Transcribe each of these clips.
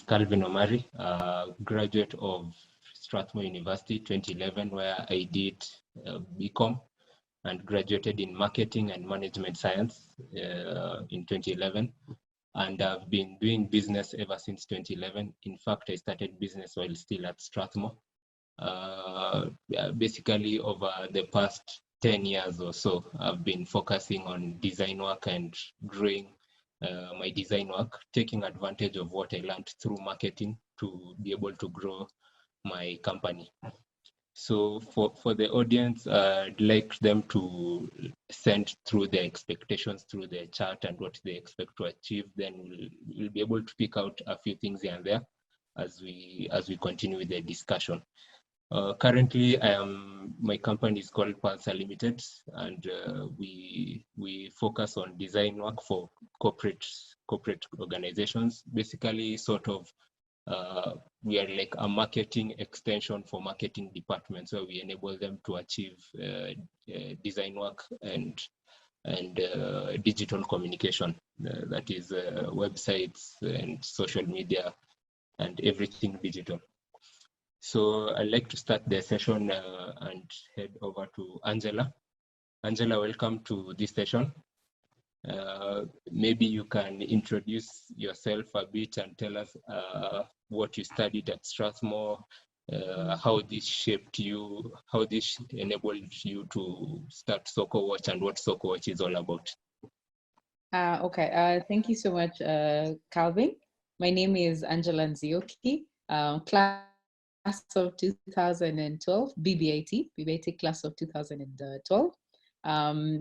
Calvin Omari, a graduate of Strathmore University 2011, where I did BCom and graduated in marketing and management science in 2011. And I've been doing business ever since 2011. In fact, I started business while still at Strathmore. Basically, over the past 10 years or so, I've been focusing on design work and growing my design work, taking advantage of what I learned through marketing to be able to grow my company. So for the audience, I'd like them to send through their expectations through the chat and what they expect to achieve. Then we'll be able to pick out a few things here and there as we continue with the discussion. Currently, my company is called Pulsar Limited, and we focus on design work for corporate organizations. Basically, sort of, we are like a marketing extension for marketing departments, where we enable them to achieve design work and digital communication. That is websites and social media and everything digital. So I'd like to start the session and head over to Angela. Angela, welcome to this session. Maybe you can introduce yourself a bit and tell us what you studied at Strathmore, how this shaped you, how this enabled you to start Sokowatch, and what Sokowatch is all about. Okay, thank you so much, Calvin. My name is Angela Nzioki, class of 2012, BBAT class of 2012.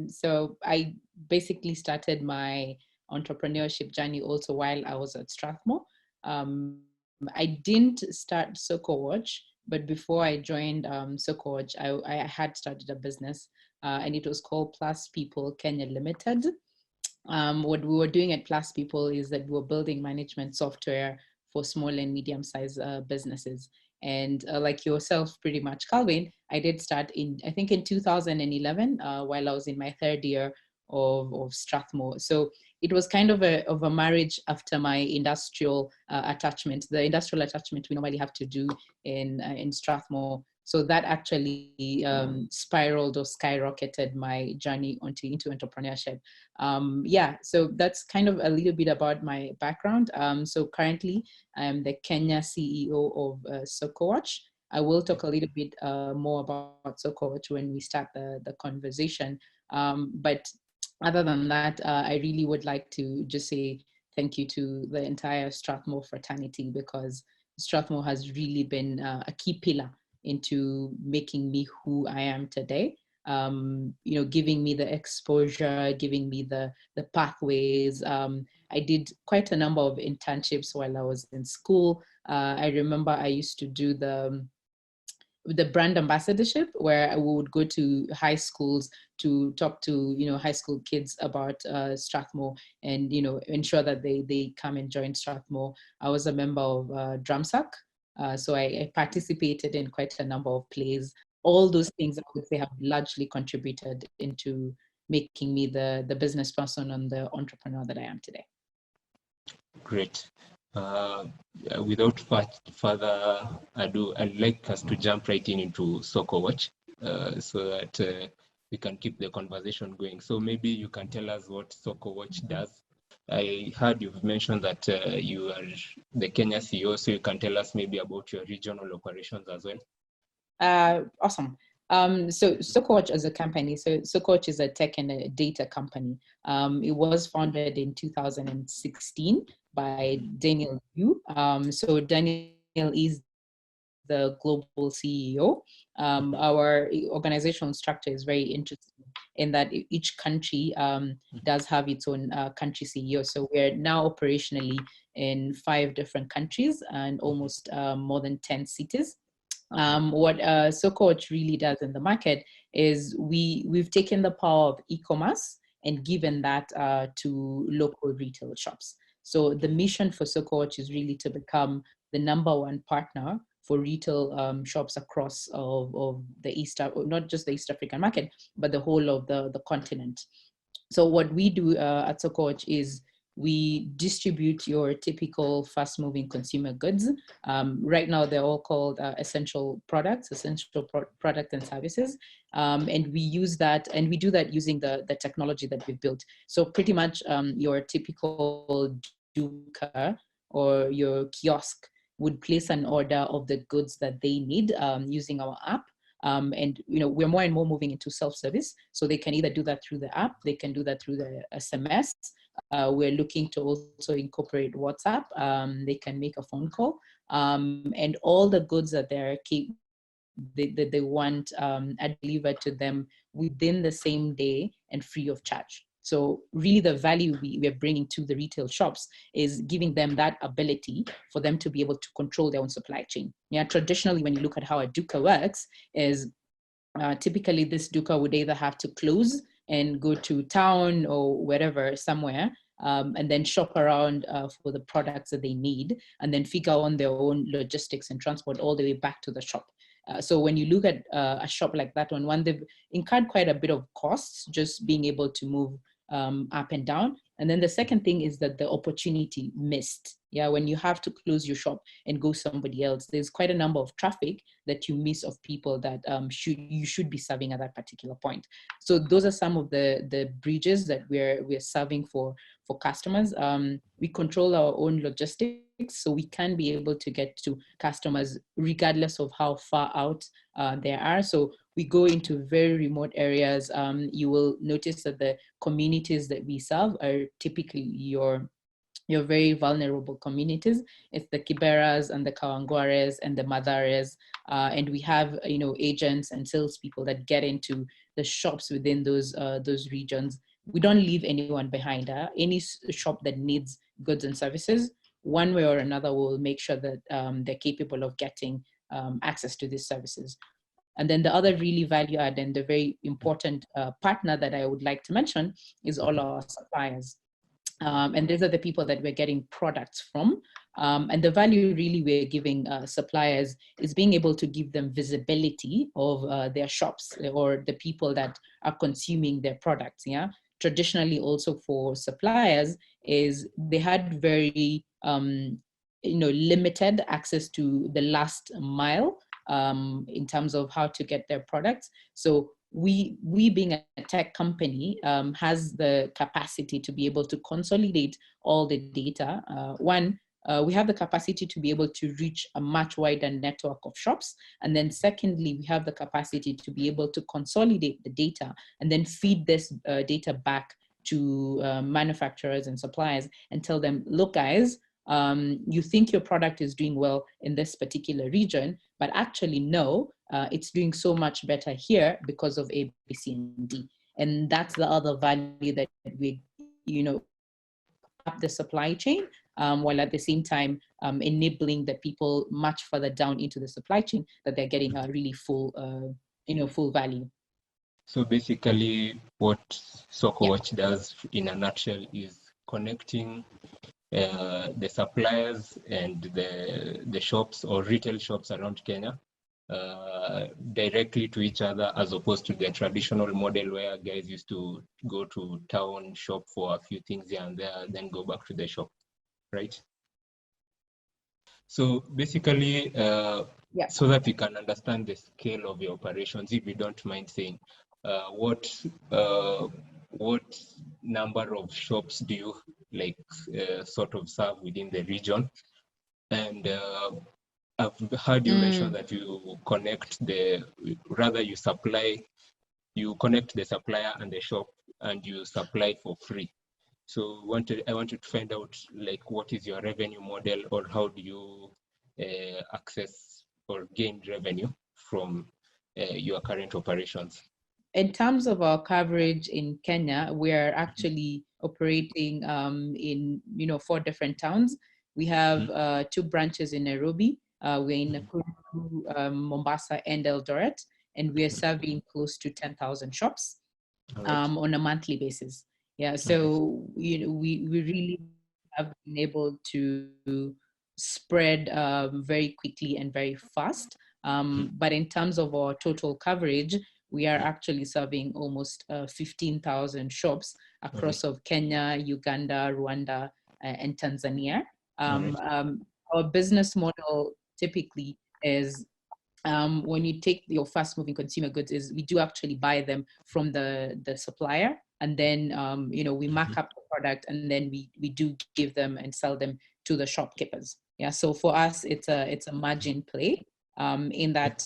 So I basically started my entrepreneurship journey also while I was at Strathmore. I didn't start Sokowatch, but before I joined Sokowatch, I had started a business and it was called Plus People Kenya Limited. What we were doing at Plus People is that we were building management software for small and medium-sized businesses. And like yourself, pretty much, Calvin, I did start I think in 2011, while I was in my third year of Strathmore. So it was kind of a marriage after my industrial attachment, the industrial attachment we normally have to do in Strathmore. So that actually spiraled or skyrocketed my journey into entrepreneurship. Yeah, so that's kind of a little bit about my background. So currently, I'm the Kenya CEO of Sokowatch. I will talk a little bit more about Sokowatch when we start the conversation. But other than that, I really would like to just say thank you to the entire Strathmore fraternity, because Strathmore has really been a key pillar into making me who I am today. You know, giving me the exposure, giving me the pathways. I did quite a number of internships while I was in school. I remember I used to do the brand ambassadorship, where we would go to high schools to talk to, you know, high school kids about Strathmore and, you know, ensure that they come and join Strathmore. I was a member of Drumsuck. So I participated in quite a number of plays. All those things I would say have largely contributed into making me the business person and the entrepreneur that I am today. Great. Without further ado, I'd like us to jump right into Sokowatch so that we can keep the conversation going. So maybe you can tell us what Sokowatch does. I heard you've mentioned that you are the Kenya CEO, so you can tell us maybe about your regional operations as well. Awesome. So Sokowatch as a company, so Sokowatch is a tech and a data company. It was founded in 2016 by Daniel Yu. So Daniel is the global CEO. Our organizational structure is very interesting in that each country does have its own country CEO. So we're now operationally in 5 different countries and almost more than 10 cities. What Sokowatch really does in the market is we've taken the power of e-commerce and given that to local retail shops. So the mission for Sokowatch is really to become the #1 partner for retail shops across of the not just the East African market, but the whole of the continent. So what we do at Sokowatch is we distribute your typical fast-moving consumer goods. Right now, they're all called essential products, product and services. And we use that, and we do that using the technology that we've built. So pretty much your typical duka or your kiosk would place an order of the goods that they need using our app. And we're more and more moving into self-service, so they can either do that through the app, they can do that through the SMS. We're looking to also incorporate WhatsApp. They can make a phone call, and all the goods that they want are delivered to them within the same day and free of charge. So really the value we're bringing to the retail shops is giving them that ability for them to be able to control their own supply chain. Yeah, traditionally, when you look at how a duka works, is typically this duka would either have to close and go to town or wherever, somewhere, and then shop around for the products that they need, and then figure on their own logistics and transport all the way back to the shop. So when you look at a shop like that one, they've incurred quite a bit of costs just being able to move up and down. And then the second thing is that the opportunity missed. Yeah, when you have to close your shop and go somebody else, there's quite a number of traffic that you miss of people that you should be serving at that particular point. So those are some of the bridges that we're serving for customers. We control our own logistics, so we can be able to get to customers regardless of how far out they are. So we go into very remote areas. You will notice that the communities that we serve are typically your very vulnerable communities. It's the Kiberas and the Kawangwares and the Madares. And we have, agents and salespeople that get into the shops within those regions. We don't leave anyone behind. Any shop that needs goods and services, one way or another, will make sure that they're capable of getting access to these services. And then the other really value add and the very important partner that I would like to mention is all our suppliers. And these are the people that we're getting products from. And the value really we're giving suppliers is being able to give them visibility of their shops or the people that are consuming their products. Yeah. Traditionally, also for suppliers, is they had very limited access to the last mile in terms of how to get their products. So we being a tech company has the capacity to be able to consolidate all the data. We have the capacity to be able to reach a much wider network of shops. And then secondly, we have the capacity to be able to consolidate the data and then feed this data back to manufacturers and suppliers and tell them, look, guys, you think your product is doing well in this particular region, but actually no, it's doing so much better here because of A, B, C, and D. And that's the other value that we, up the supply chain, while at the same time enabling the people much further down into the supply chain that they're getting a really full value. So basically, what Sokowatch does in a nutshell is connecting the suppliers and the shops or retail shops around Kenya directly to each other, as opposed to the traditional model where guys used to go to town, shop for a few things here and there, then go back to the shop, right? So basically, so that we can understand the scale of your operations, if you don't mind saying, what number of shops do you sort of serve within the region? And I've heard you mention that you connect you connect the supplier and the shop, and you supply for free. So I wanted to find out, like, what is your revenue model, or how do you access or gain revenue from your current operations? In terms of our coverage in Kenya, we're actually operating in 4 different towns. We have 2 branches in Nairobi. We're in Nakuru, Mombasa, and Eldoret, and we are serving close to 10,000 shops on a monthly basis. Yeah, so we really have been able to spread very quickly and very fast. But in terms of our total coverage, we are actually serving almost 15,000 shops All right. across of Kenya, Uganda, Rwanda, and Tanzania. All right. Our business model typically is, when you take your fast moving consumer goods, is we do actually buy them from the supplier, and then we mark up the product, and then we do give them and sell them to the shopkeepers. Yeah, so for us it's a margin play, in that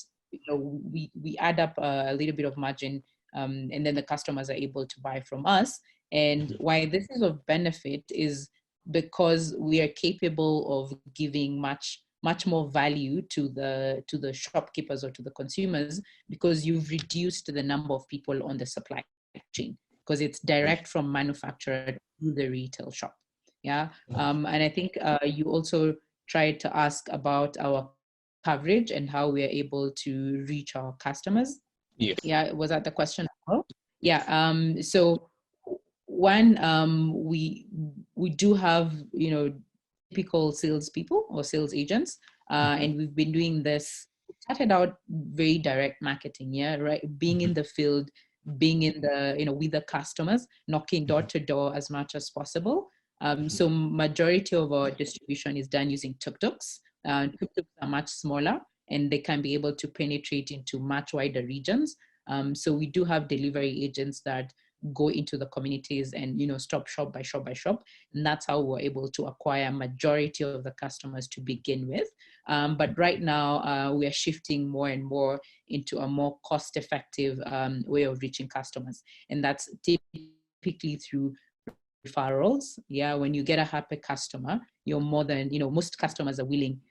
we add up a little bit of margin, and then the customers are able to buy from us. And why this is of benefit is because we are capable of giving much more value to the shopkeepers or to the consumers, because you've reduced the number of people on the supply chain, because it's direct from manufacturer to the retail shop. Yeah. And I think you also tried to ask about our coverage and how we are able to reach our customers. Yes. Yeah, was that the question as well? Yeah. So one, we do have typical salespeople or sales agents, and we've been doing this. Started out very direct marketing, yeah, right, being in the field, being in the with the customers, knocking door to door as much as possible. So majority of our distribution is done using tuk-tuks. Tuk-tuks are much smaller, and they can be able to penetrate into much wider regions. So we do have delivery agents that go into the communities and stop shop by shop by shop, and that's how we're able to acquire majority of the customers to begin with. But right now we are shifting more and more into a more cost-effective way of reaching customers, and that's typically through referrals. Yeah, when you get a happy customer, you're more than most customers are willing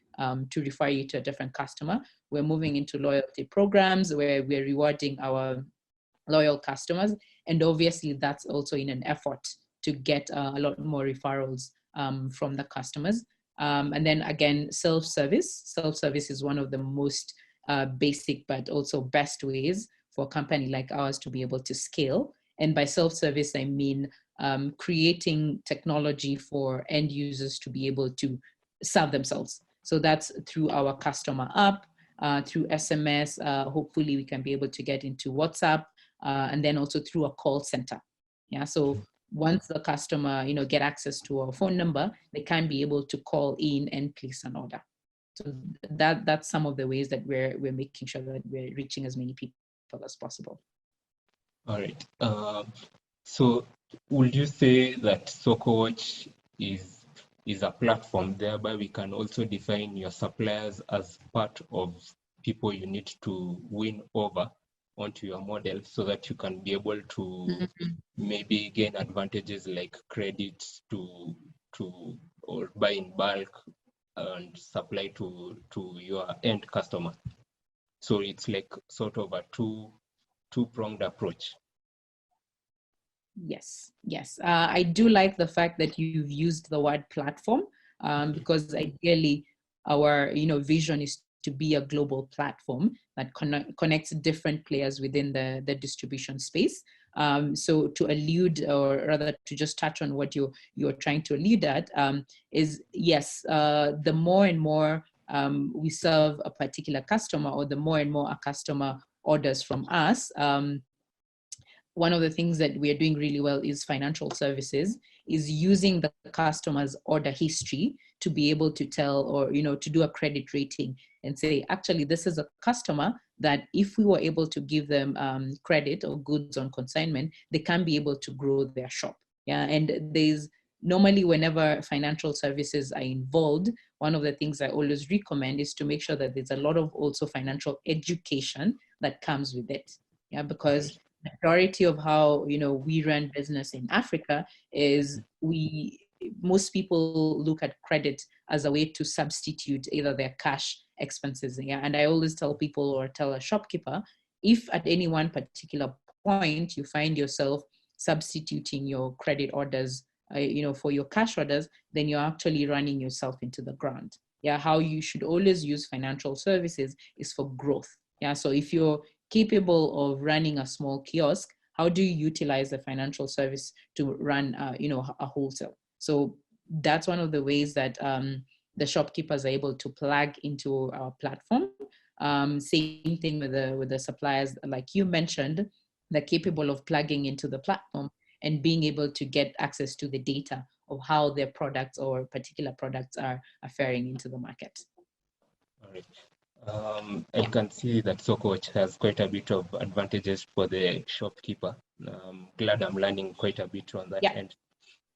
to refer you to a different customer. We're moving into loyalty programs where we're rewarding our loyal customers, and obviously that's also in an effort to get a lot more referrals from the customers. And then again, self-service is one of the most basic but also best ways for a company like ours to be able to scale. And by self-service I mean creating technology for end users to be able to serve themselves. So that's through our customer app, through SMS. Hopefully we can be able to get into WhatsApp, and then also through a call center. Yeah, so once the customer get access to our phone number, they can be able to call in and place an order. So that's some of the ways that we're making sure that we're reaching as many people as possible. All right. So would you say that Sokowatch is a platform thereby we can also define your suppliers as part of people you need to win over onto your model, so that you can be able to maybe gain advantages like credits to or buy in bulk and supply to your end customer? So it's like sort of a two-pronged approach. Yes, yes. I do like the fact that you've used the word platform, because ideally our vision is to be a global platform that connects different players within the distribution space. So to allude, or rather to just touch on what you're trying to allude at, is yes, the more and more we serve a particular customer, or the more and more a customer orders from us, one of the things that we are doing really well is financial services, is using the customer's order history to be able to tell, or to do a credit rating and say, actually this is a customer that if we were able to give them credit or goods on consignment, they can be able to grow their shop. Yeah, and there's normally, whenever financial services are involved, one of the things I always recommend is to make sure that there's a lot of also financial education that comes with it. Yeah, because majority of how we run business in Africa is most people look at credit as a way to substitute either their cash expenses. Yeah, and I always tell people, or tell a shopkeeper, if at any one particular point you find yourself substituting your credit orders for your cash orders, then you're actually running yourself into the ground. Yeah, how you should always use financial services is for growth. Yeah, so if you're capable of running a small kiosk, how do you utilize the financial service to run a wholesale? So that's one of the ways that the shopkeepers are able to plug into our platform. Same thing with the suppliers, like you mentioned, they're capable of plugging into the platform and being able to get access to the data of how their products or particular products are faring into the market. All right. I can see that Sokowatch has quite a bit of advantages for the shopkeeper. Glad I'm learning quite a bit on that end.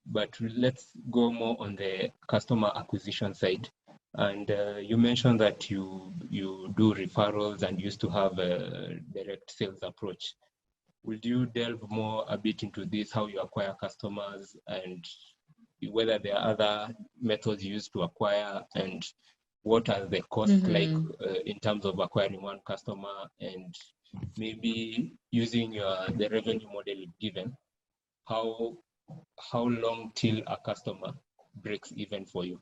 But let's go more on the customer acquisition side. And you mentioned that you do referrals and used to have a direct sales approach. Would you delve more a bit into this, how you acquire customers and whether there are other methods used to acquire, and what are the costs like in terms of acquiring one customer, and maybe using the revenue model given, how long till a customer breaks even for you?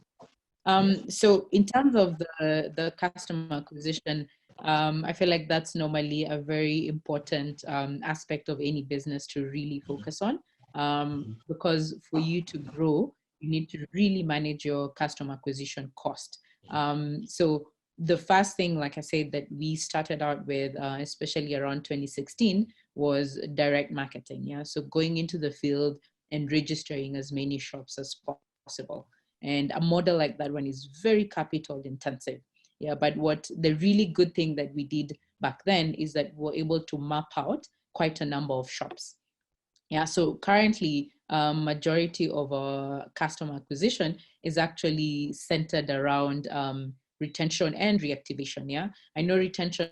So in terms of the customer acquisition, I feel like that's normally a very important aspect of any business to really focus on, because for you to grow, you need to really manage your customer acquisition cost. So the first thing, like I said, that we started out with, especially around 2016, was direct marketing. Yeah, so going into the field and registering as many shops as possible. And a model like that one is very capital intensive. Yeah, but what the really good thing that we did back then is that we're able to map out quite a number of shops. Yeah, so currently, majority of our customer acquisition is actually centered around retention and reactivation. Yeah, I know retention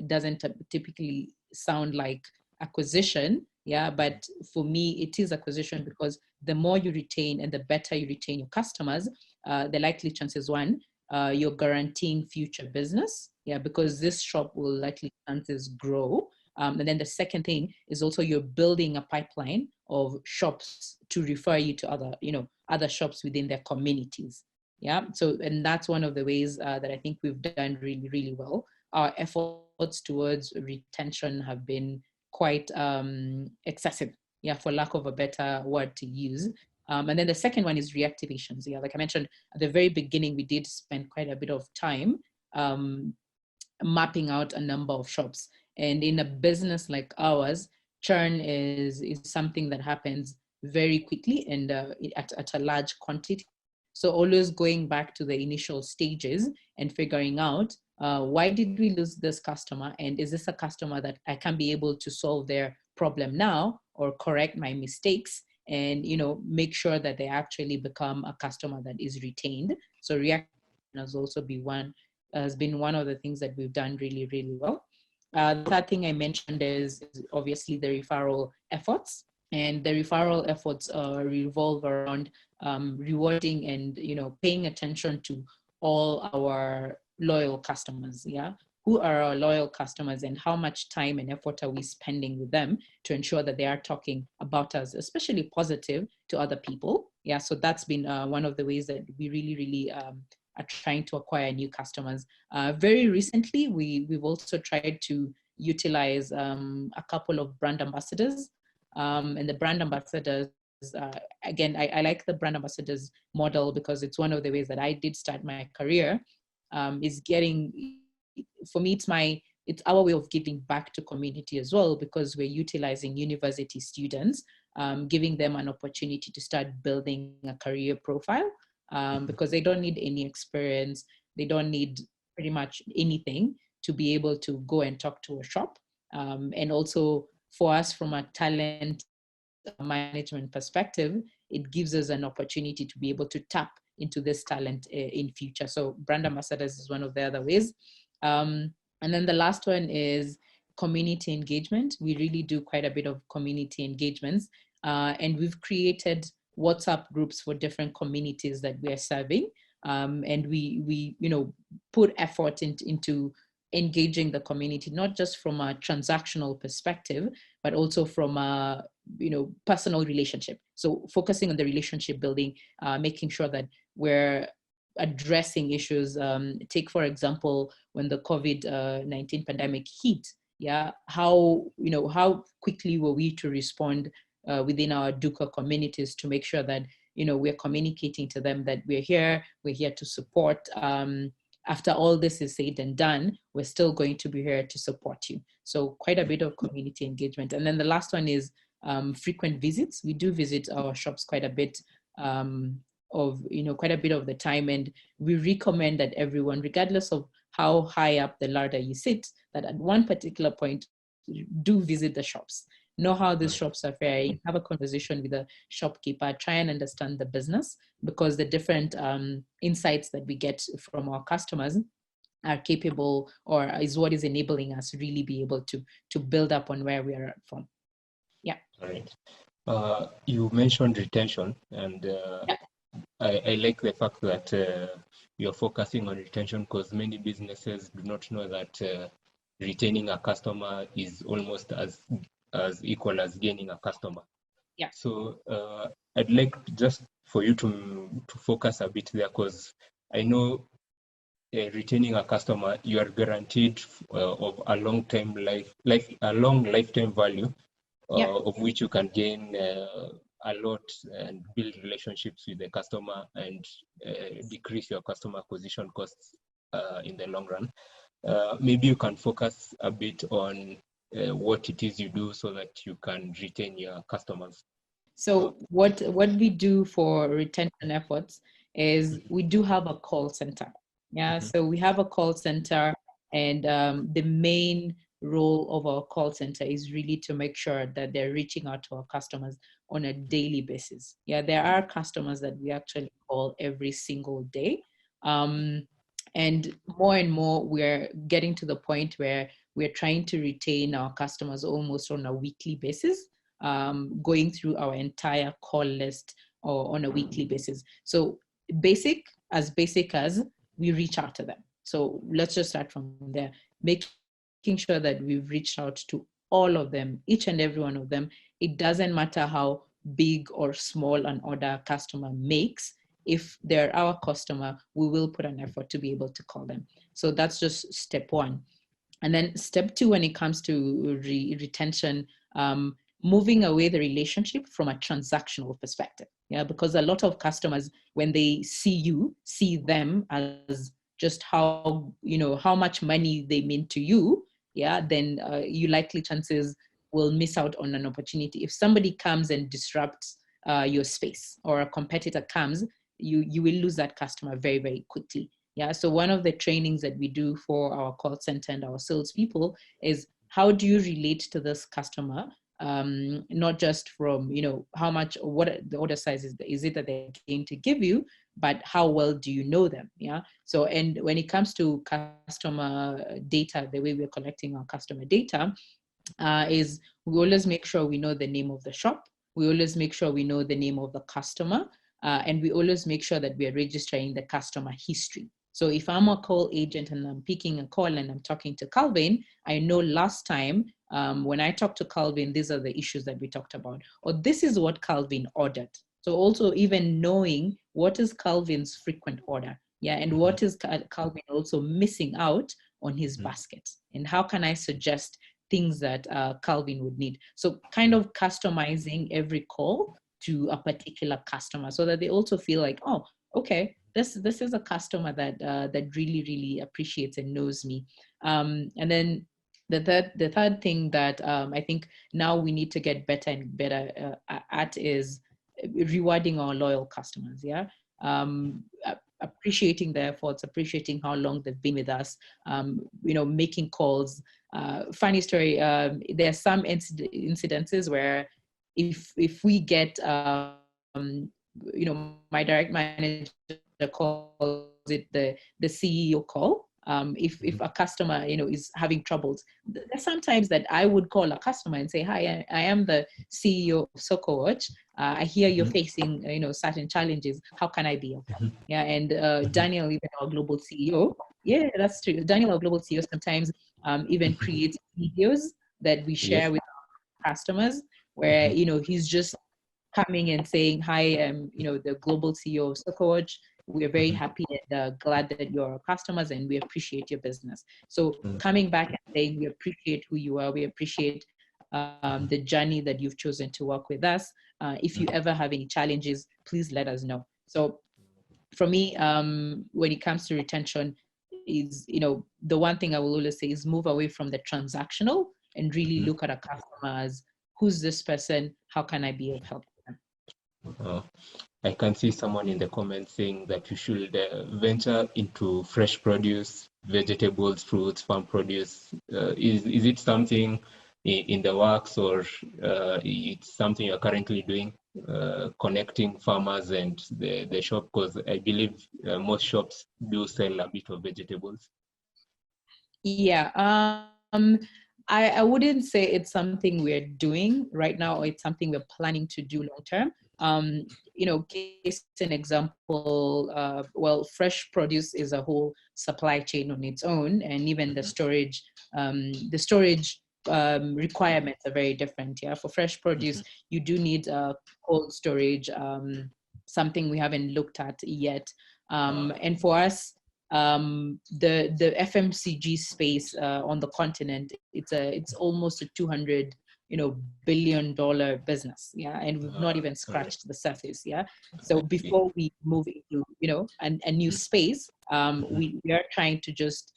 doesn't typically sound like acquisition. Yeah, but for me, it is acquisition, because the more you retain and the better you retain your customers, the likely chances, one, you're guaranteeing future business. Yeah, because this shop will likely chances grow. And then the second thing is also you're building a pipeline of shops to refer you to other, other shops within their communities. Yeah. So, and that's one of the ways that I think we've done really, really well. Our efforts towards retention have been quite excessive. Yeah, for lack of a better word to use. And then the second one is reactivations. Yeah, like I mentioned at the very beginning, we did spend quite a bit of time mapping out a number of shops. And in a business like ours, churn is something that happens very quickly and at a large quantity. So always going back to the initial stages and figuring out why did we lose this customer, and is this a customer that I can be able to solve their problem now or correct my mistakes, and make sure that they actually become a customer that is retained. So reaction has also has been one of the things that we've done really, really well. The third thing I mentioned is obviously the referral efforts. And the referral efforts revolve around rewarding and paying attention to all our loyal customers. Yeah, who are our loyal customers, and how much time and effort are we spending with them to ensure that they are talking about us, especially positive, to other people. Yeah, so that's been one of the ways that we really, really are trying to acquire new customers. Very recently, we've also tried to utilize a couple of brand ambassadors. And the brand ambassadors, again, I like the brand ambassadors model because it's one of the ways that I did start my career. Is getting, for me, it's our way of giving back to community as well, because we're utilizing university students, giving them an opportunity to start building a career profile, because they don't need any experience. They don't need pretty much anything to be able to go and talk to a shop. And also for us, from a talent management perspective, it gives us an opportunity to be able to tap into this talent in future. So brand ambassadors is one of the other ways. And then the last one is community engagement. We really do quite a bit of community engagements, and we've created WhatsApp groups for different communities that we are serving. And we put effort into engaging the community, not just from a transactional perspective, but also from a personal relationship. So focusing on the relationship building, making sure that we're addressing issues. Take, for example, when the COVID-19 pandemic hit, yeah, how quickly were we to respond within our Duka communities to make sure that we're communicating to them that we're here to support, after all this is said and done, we're still going to be here to support you. So quite a bit of community engagement. And then the last one is frequent visits. We do visit our shops quite a bit quite a bit of the time. And we recommend that everyone, regardless of how high up the ladder you sit, that at one particular point, do visit the shops. Know how these shops are faring, have a conversation with the shopkeeper, try and understand the business, because the different insights that we get from our customers are capable, or is what is enabling us really be able to build up on where we are from. Yeah. All right. You mentioned retention, and Yeah. I like the fact that you're focusing on retention, because many businesses do not know that retaining a customer is almost as equal as gaining a customer. Yeah. So I'd like just for you to focus a bit there, because I know retaining a customer, you are guaranteed of a long lifetime value, Yeah. of which you can gain a lot and build relationships with the customer, and decrease your customer acquisition costs in the long run. Maybe you can focus a bit on what it is you do so that you can retain your customers. So what we do for retention efforts is we do have a call center. Yeah, Mm-hmm. so we have a call center, and the main role of our call center is really to make sure that they're reaching out to our customers on a daily basis. Yeah, there are customers that we actually call every single day. And more, we're getting to the point where we're trying to retain our customers almost on a weekly basis, going through our entire call list or on a weekly basis. So basic as we reach out to them. So let's just start from there, making sure that we've reached out to all of them, each and every one of them. It doesn't matter how big or small an order customer makes. If they're our customer, we will put an effort to be able to call them. So that's just step one. And then step two, when it comes to retention, moving away the relationship from a transactional perspective. Yeah, because a lot of customers, when they see them as just how much money they mean to you. Yeah, then you likely chances will miss out on an opportunity. If somebody comes and disrupts your space, or a competitor comes, you will lose that customer very, very quickly. Yeah, so one of the trainings that we do for our call center and our salespeople is, how do you relate to this customer? Not just from how much, what the order size is it that they're going to give you, but how well do you know them? Yeah. So, and when it comes to customer data, the way we're collecting our customer data is, we always make sure we know the name of the shop. We always make sure we know the name of the customer. And we always make sure that we are registering the customer history. So if I'm a call agent and I'm picking a call and I'm talking to Calvin, I know last time when I talked to Calvin, these are the issues that we talked about, or this is what Calvin ordered. So also even knowing what is Calvin's frequent order, yeah, and what is Calvin also missing out on his basket, and how can I suggest things that Calvin would need. So kind of customizing every call to a particular customer, so that they also feel like, oh, okay, this is a customer that really appreciates and knows me. And then the third thing that I think now we need to get better and better at is rewarding our loyal customers. Yeah. Appreciating their efforts, appreciating how long they've been with us, making calls. Funny story, there are some incidences where if we get my direct manager calls it the CEO call. If a customer is having troubles, there's sometimes that I would call a customer and say, hi, I am the CEO of Sokowatch. I hear you're facing certain challenges. How can I be of help? Yeah, and Daniel, even our global CEO, yeah, that's true. Daniel, our global CEO, sometimes even creates videos that we share with our customers, where he's just coming and saying, hi, the global CEO of Sokowatch. We're very happy and glad that you're our customers, and we appreciate your business. So coming back and saying, we appreciate who you are, we appreciate the journey that you've chosen to work with us. If you ever have any challenges, please let us know. So for me, when it comes to retention, is, the one thing I will always say is move away from the transactional and really look at a customer as, who's this person? How can I be of help to them? Uh, I can see someone in the comments saying that you should venture into fresh produce, vegetables, fruits, farm produce. Is it something in the works, or it's something you're currently doing, connecting farmers and the shop? Because I believe most shops do sell a bit of vegetables. Yeah. I wouldn't say it's something we're doing right now, or it's something we're planning to do long term. Case an example, well, fresh produce is a whole supply chain on its own, and even the storage requirements are very different. Yeah, for fresh produce, you do need cold storage, something we haven't looked at yet. And for us, the FMCG space on the continent, it's almost a 200 billion-dollar business, yeah, and we've not even scratched the surface, yeah. So before we move into a new space, we are trying to just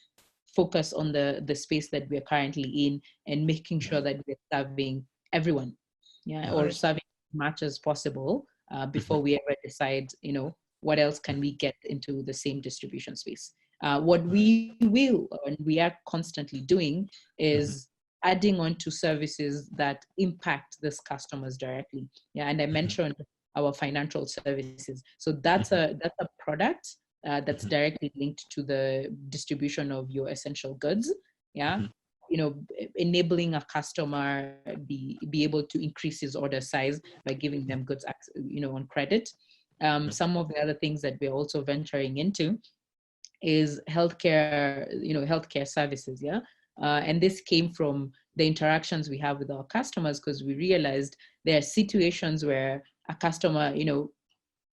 focus on the space that we're currently in, and making sure that we're serving everyone, yeah, or serving as much as possible before we ever decide what else can we get into the same distribution space. What we will, and we are constantly doing, is adding on to services that impact these customers directly. Yeah, and I mentioned our financial services. So that's a product that's directly linked to the distribution of your essential goods. Yeah. Enabling a customer be able to increase his order size by giving them goods on credit. Some of the other things that we're also venturing into is healthcare services, yeah. And this came from the interactions we have with our customers, because we realized there are situations where a customer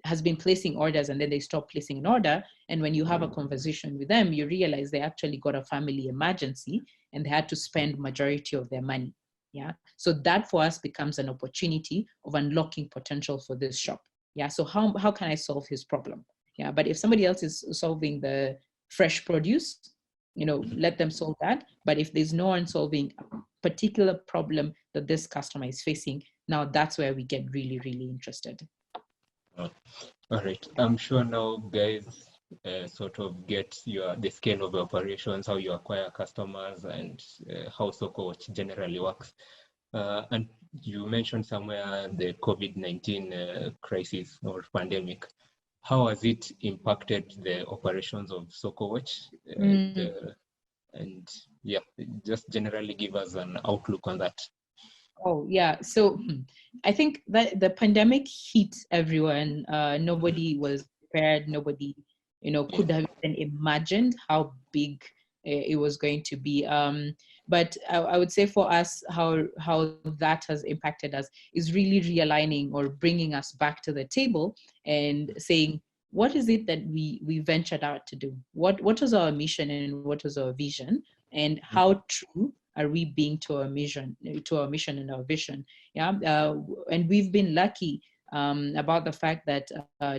has been placing orders, and then they stop placing an order, and when you have a conversation with them, you realize they actually got a family emergency and they had to spend majority of their money. Yeah, so that for us becomes an opportunity of unlocking potential for this shop. Yeah, so how can I solve his problem? Yeah, but if somebody else is solving the fresh produce, let them solve that. But if there's no one solving a particular problem that this customer is facing, now that's where we get really, really interested. All right. I'm sure now, guys, sort of get the scale of the operations, how you acquire customers, and how Sokowatch generally works. And you mentioned somewhere the COVID-19 crisis or pandemic. How has it impacted the operations of Sokowatch? And yeah, just generally give us an outlook on that. Oh, yeah. So I think that the pandemic hit everyone. Nobody was prepared. Nobody, could have even imagined how big it was going to be. But I would say for us, how that has impacted us is really realigning, or bringing us back to the table and saying, what is it that we ventured out to do? What was our mission, and what was our vision, and how true are we being to our mission and our vision? Yeah, and we've been lucky about the fact that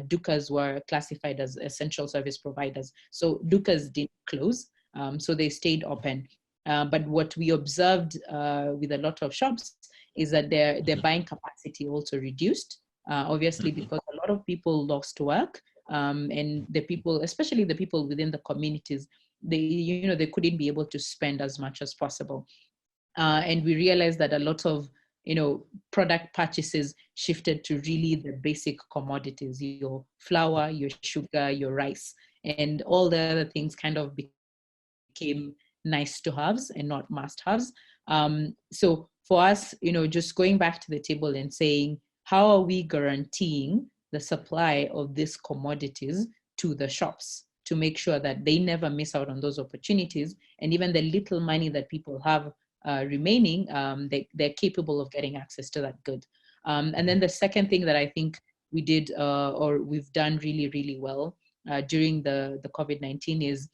Dukas were classified as essential service providers. So Dukas didn't close, so they stayed open. But what we observed with a lot of shops is that their buying capacity also reduced, obviously because a lot of people lost work, and the people, especially the people within the communities, they couldn't be able to spend as much as possible. And we realized that a lot of product purchases shifted to really the basic commodities: your flour, your sugar, your rice, and all the other things kind of became nice to haves and not must haves. So for us, just going back to the table and saying, how are we guaranteeing the supply of these commodities to the shops to make sure that they never miss out on those opportunities, and even the little money that people have remaining, they're capable of getting access to that good. And then the second thing that I think we did, or we've done really, really well during the COVID-19, is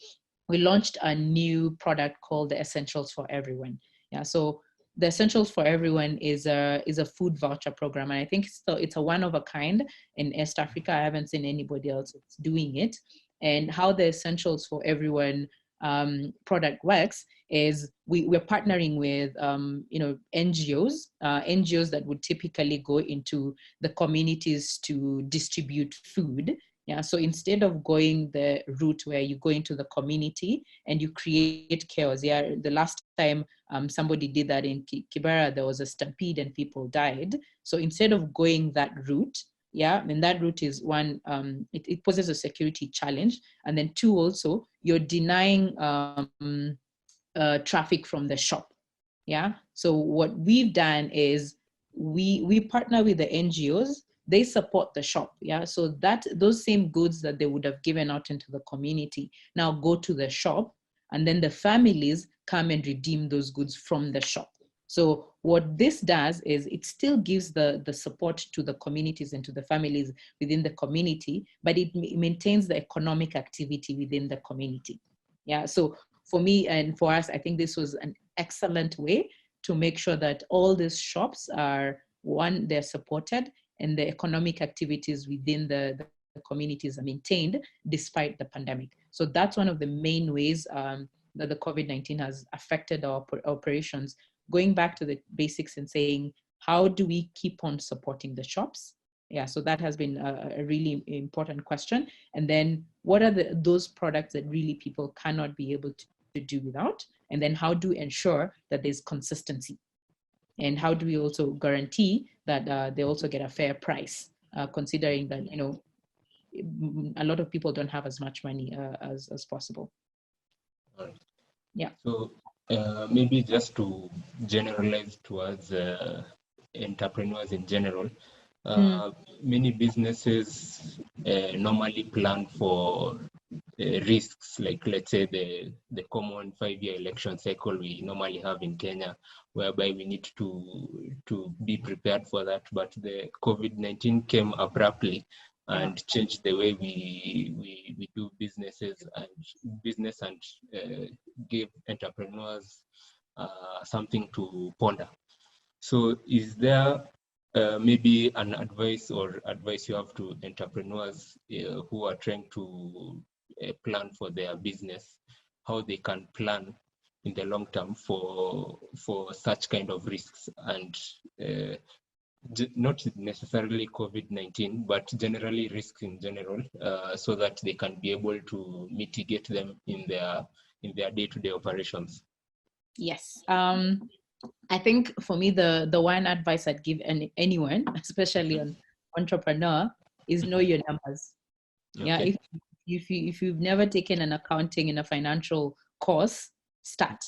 we launched a new product called the Essentials for Everyone. Yeah, so the Essentials for Everyone is a food voucher program, and I think it's a one of a kind in East Africa. I haven't seen anybody else doing it. And how the Essentials for Everyone product works is we're partnering with NGOs that would typically go into the communities to distribute food. Yeah, so instead of going the route where you go into the community and you create chaos, yeah, the last time somebody did that in Kibera, there was a stampede and people died. So instead of going that route, yeah, and that route is one, it poses a security challenge. And then two, also, you're denying traffic from the shop. Yeah. So what we've done is we partner with the NGOs. They support the shop. Yeah. So that those same goods that they would have given out into the community now go to the shop, and then the families come and redeem those goods from the shop. So what this does is it still gives the support to the communities and to the families within the community, but it maintains the economic activity within the community. Yeah. So for me and for us, I think this was an excellent way to make sure that all these shops are, one, they're supported, and the economic activities within the communities are maintained despite the pandemic. So that's one of the main ways that the COVID-19 has affected our operations. Going back to the basics and saying, how do we keep on supporting the shops? Yeah, so that has been a really important question. And then what are those products that really people cannot be able to do without? And then how do we ensure that there's consistency? And how do we also guarantee that they also get a fair price, considering that, a lot of people don't have as much money as possible. All right. Yeah. So maybe just to generalize towards entrepreneurs in general, many businesses normally plan for risks, like let's say the common 5-year election cycle we normally have in Kenya, whereby we need to be prepared for that. But the COVID-19 came abruptly and changed the way we do business and give entrepreneurs something to ponder. So is there maybe an advice you have to entrepreneurs who are trying to plan for their business, how they can plan in the long term for such kind of risks, and not necessarily COVID-19, but generally risks in general, so that they can be able to mitigate them in their day-to-day operations? Yes. I think for me, the one advice I'd give anyone, especially an entrepreneur, is know your numbers. Yeah. Okay. If you've never taken an accounting in a financial course, start.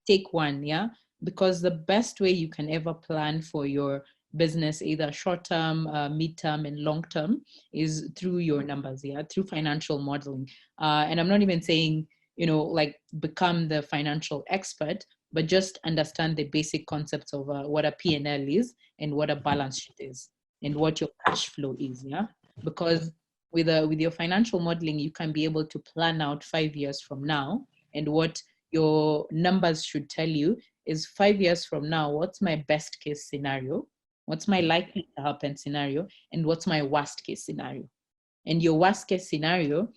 Take one. Yeah. Because the best way you can ever plan for your business, either short term, mid-term, and long term, is through your numbers. Yeah. Through financial modeling. And I'm not even saying, like become the financial expert, but just understand the basic concepts of what a P&L is, and what a balance sheet is, and what your cash flow is. Yeah. Because with your financial modeling, you can be able to plan out 5 years from now, and what your numbers should tell you is 5 years from now, what's my best case scenario, what's my likely to happen scenario, and what's my worst case scenario. And your worst case scenario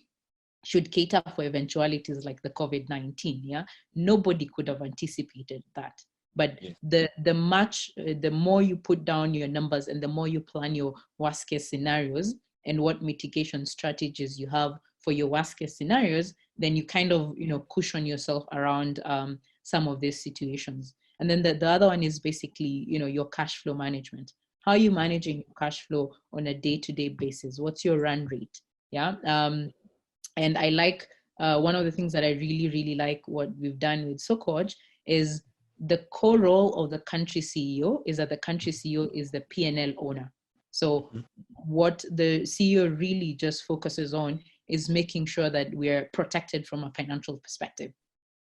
should cater for eventualities like the COVID-19. Yeah, nobody could have anticipated that. But the more you put down your numbers, and the more you plan your worst case scenarios, and what mitigation strategies you have for your worst case scenarios, then you kind of cushion yourself around some of these situations. And then the other one is basically your cash flow management. How are you managing your cash flow on a day-to-day basis? What's your run rate? Yeah. And I like one of the things that I really, really like what we've done with Sokowatch is the core role of the country CEO is that the country CEO is the P&L owner. So what the CEO really just focuses on is making sure that we're protected from a financial perspective.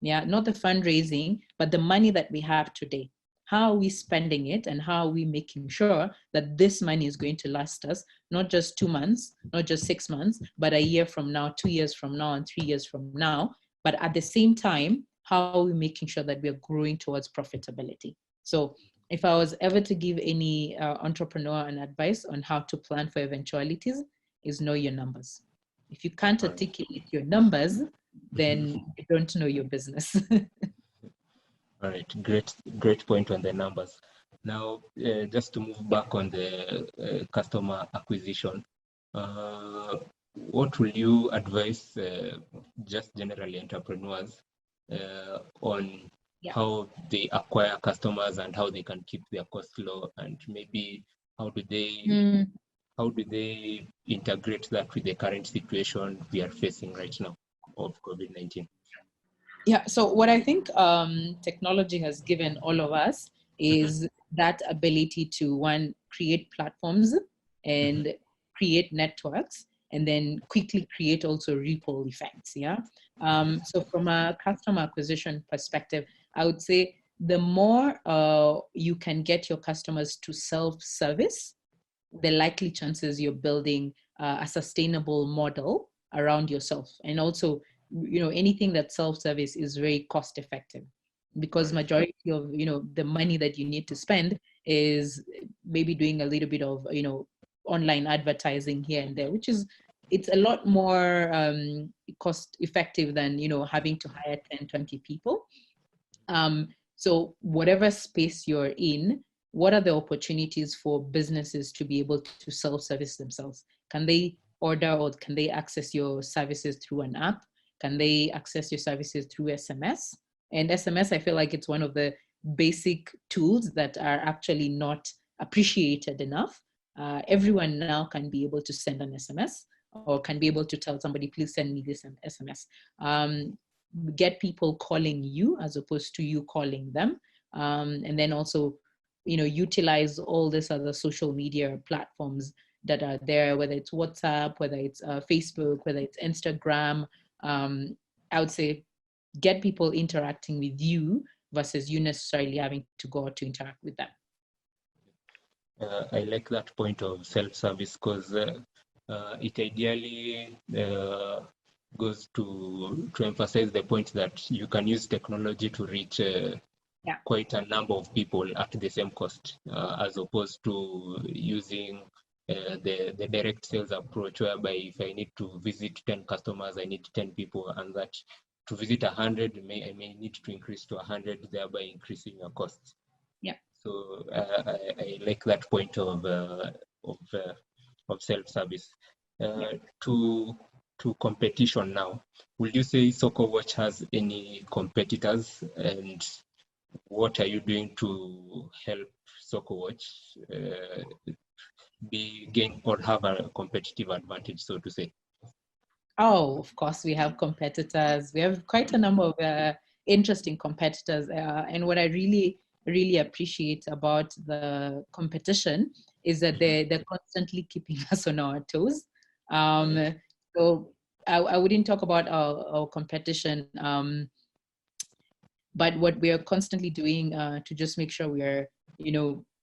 Yeah, not the fundraising, but the money that we have today. How are we spending it, and how are we making sure that this money is going to last us not just 2 months, not just 6 months, but a year from now, 2 years from now, and 3 years from now. But at the same time, how are we making sure that we're growing towards profitability? So if I was ever to give any entrepreneur an advice on how to plan for eventualities, is know your numbers. If you can't articulate your numbers, then you don't know your business. All right, great point on the numbers. Now, just to move back on the customer acquisition, what will you advise just generally entrepreneurs on Yeah. how they acquire customers and how they can keep their costs low, and maybe how do they integrate that with the current situation we are facing right now of COVID-19? Yeah, so what I think technology has given all of us is that ability to, one, create platforms and create networks, and then quickly create also ripple effects. Yeah. So from a customer acquisition perspective, I would say the more you can get your customers to self-service, the likely chances you're building a sustainable model around yourself. And also, anything that self-service is very cost effective, because majority of the money that you need to spend is maybe doing a little bit of online advertising here and there, which is, it's a lot more cost effective than having to hire 10, 20 people. So whatever space you're in, what are the opportunities for businesses to be able to self-service themselves? Can they order or can they access your services through an app? Can they access your services through SMS? And SMS, I feel like it's one of the basic tools that are actually not appreciated enough. Everyone now can be able to send an SMS or can be able to tell somebody, please send me this SMS. Get people calling you as opposed to you calling them. And then also, utilize all these other social media platforms that are there, whether it's WhatsApp, whether it's Facebook, whether it's Instagram. I would say get people interacting with you versus you necessarily having to go out to interact with them. I like that point of self-service because it ideally goes to emphasize the point that you can use technology to reach quite a number of people at the same cost, as opposed to using the direct sales approach, whereby if I need to visit 10 customers, I need 10 people, and that to visit 100, I may need to increase to 100, thereby increasing your costs. Yeah. So I like that point of self-service. To competition now, will you say Sokowatch has any competitors, and what are you doing to help Sokowatch gain or have a competitive advantage, so to say? Oh, of course, we have competitors. We have quite a number of interesting competitors. And what I really, really appreciate about the competition is that they're constantly keeping us on our toes. So I wouldn't talk about our competition, but what we are constantly doing to just make sure we are,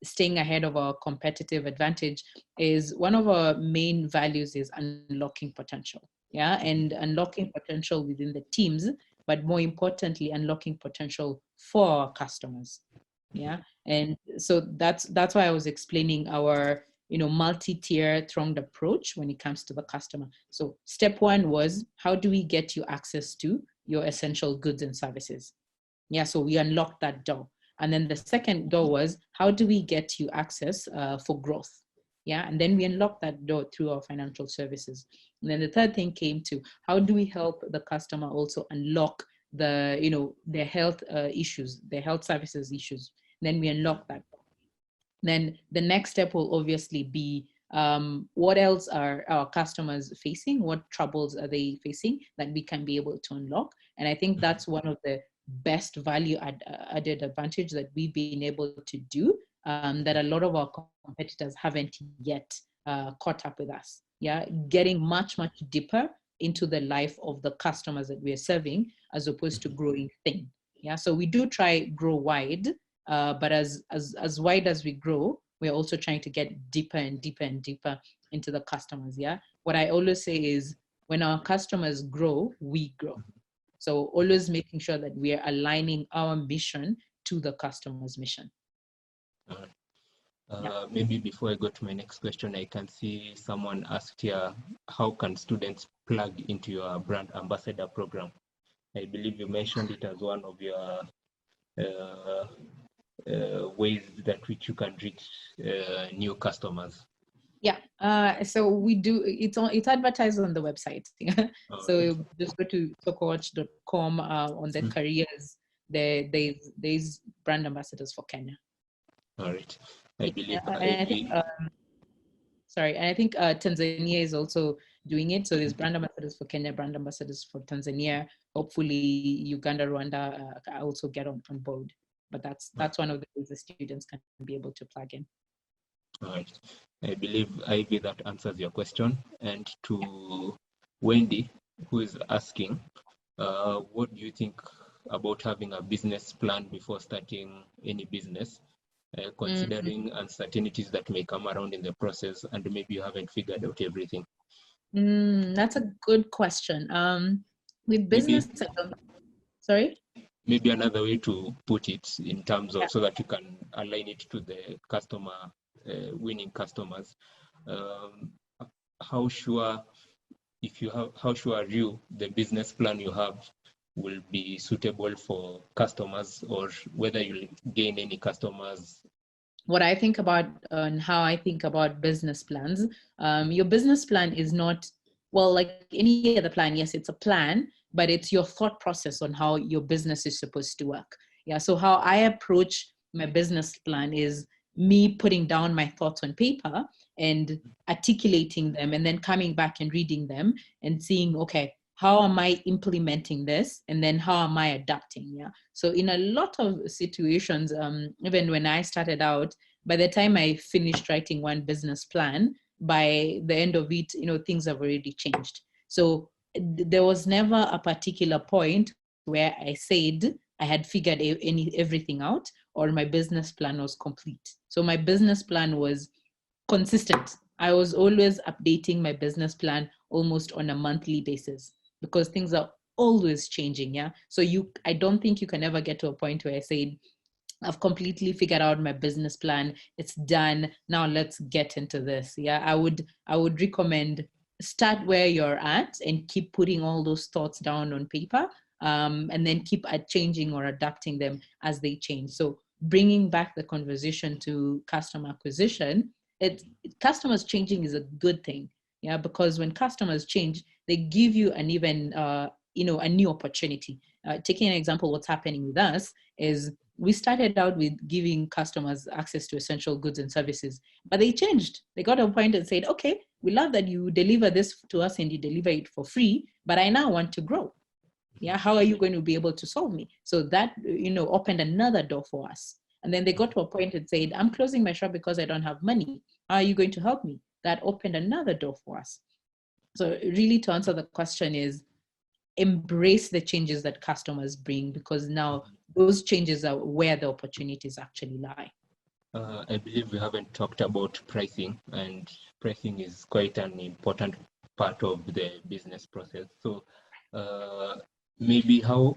staying ahead of our competitive advantage is one of our main values is unlocking potential. Yeah, and unlocking potential within the teams, but more importantly, unlocking potential for our customers. Yeah, and so that's why I was explaining our multi-tier thronged approach when it comes to the customer. So step one was, how do we get you access to your essential goods and services? Yeah, so we unlocked that door. And then the second door was, how do we get you access for growth? Yeah, and then we unlocked that door through our financial services. And then the third thing came to, how do we help the customer also unlock their health issues, their health services issues? And then we unlock that. Then the next step will obviously be, what else are our customers facing? What troubles are they facing that we can be able to unlock? And I think that's one of the best value added advantage that we've been able to do, that a lot of our competitors haven't yet caught up with us. Yeah, getting much, much deeper into the life of the customers that we're serving, as opposed to growing thin. Yeah, so we do try grow wide, but as wide as we grow, we're also trying to get deeper and deeper and deeper into the customers. Yeah, what I always say is, when our customers grow, we grow. So always making sure that we are aligning our mission to the customer's mission. Maybe before I go to my next question, I can see someone asked here, how can students plug into your brand ambassador program? I believe you mentioned it as one of your uh, ways that which you can reach new customers. Yeah. So we do. It's advertised on the website. Okay. So just go to sokowatch.com. On the Mhm. careers, there's brand ambassadors for Kenya. All right. I believe And I think sorry, and I think Tanzania is also doing it. So there's brand ambassadors for Kenya, brand ambassadors for Tanzania. Hopefully, Uganda, Rwanda also get on board. But that's one of the ways the students can be able to plug in. all right. I believe Ivy that answers your question. And Yeah. to Wendy, who is asking, what do you think about having a business plan before starting any business, Mm, considering uncertainties that may come around in the process and maybe you haven't figured out everything? that's a good question. With Maybe business, sorry. maybe another way to put it in terms Yeah. of so that you can align it to the customer, winning customers. Um, how sure if you have how sure are you the business plan you have will be suitable for customers or whether you'll gain any customers? What I think about and how I think about business plans. Your business plan is not, well, like any other plan. Yes, it's a plan, but it's your thought process on how your business is supposed to work. Yeah. So how I approach my business plan is me putting down my thoughts on paper and articulating them, and then coming back and reading them and seeing, okay, how am I implementing this, and then how am I adapting? Yeah. So in a lot of situations, even when I started out, by the time I finished writing one business plan, by the end of it, things have already changed. So there was never a particular point where I said I had figured everything out, or my business plan was complete. So my business plan was consistent. I was always updating my business plan almost on a monthly basis, because things are always changing. Yeah. So I don't think you can ever get to a point where I say, I've completely figured out my business plan. It's done. Now let's get into this. Yeah, I would recommend start where you're at and keep putting all those thoughts down on paper, and then keep changing or adapting them as they change. So bringing back the conversation to customer acquisition, customers changing is a good thing. Yeah, because when customers change, they give you an even a new opportunity. Taking an example, what's happening with us is we started out with giving customers access to essential goods and services, but they changed. They got to a point and said, okay, we love that you deliver this to us and you deliver it for free, but I now want to grow. Yeah, how are you going to be able to solve me? So that opened another door for us. And then they got to a point and said, I'm closing my shop because I don't have money. How are you going to help me? That opened another door for us. So really, to answer the question is, embrace the changes that customers bring, because now those changes are where the opportunities actually lie. I believe we haven't talked about pricing, and pricing is quite an important part of the business process. So, uh, maybe how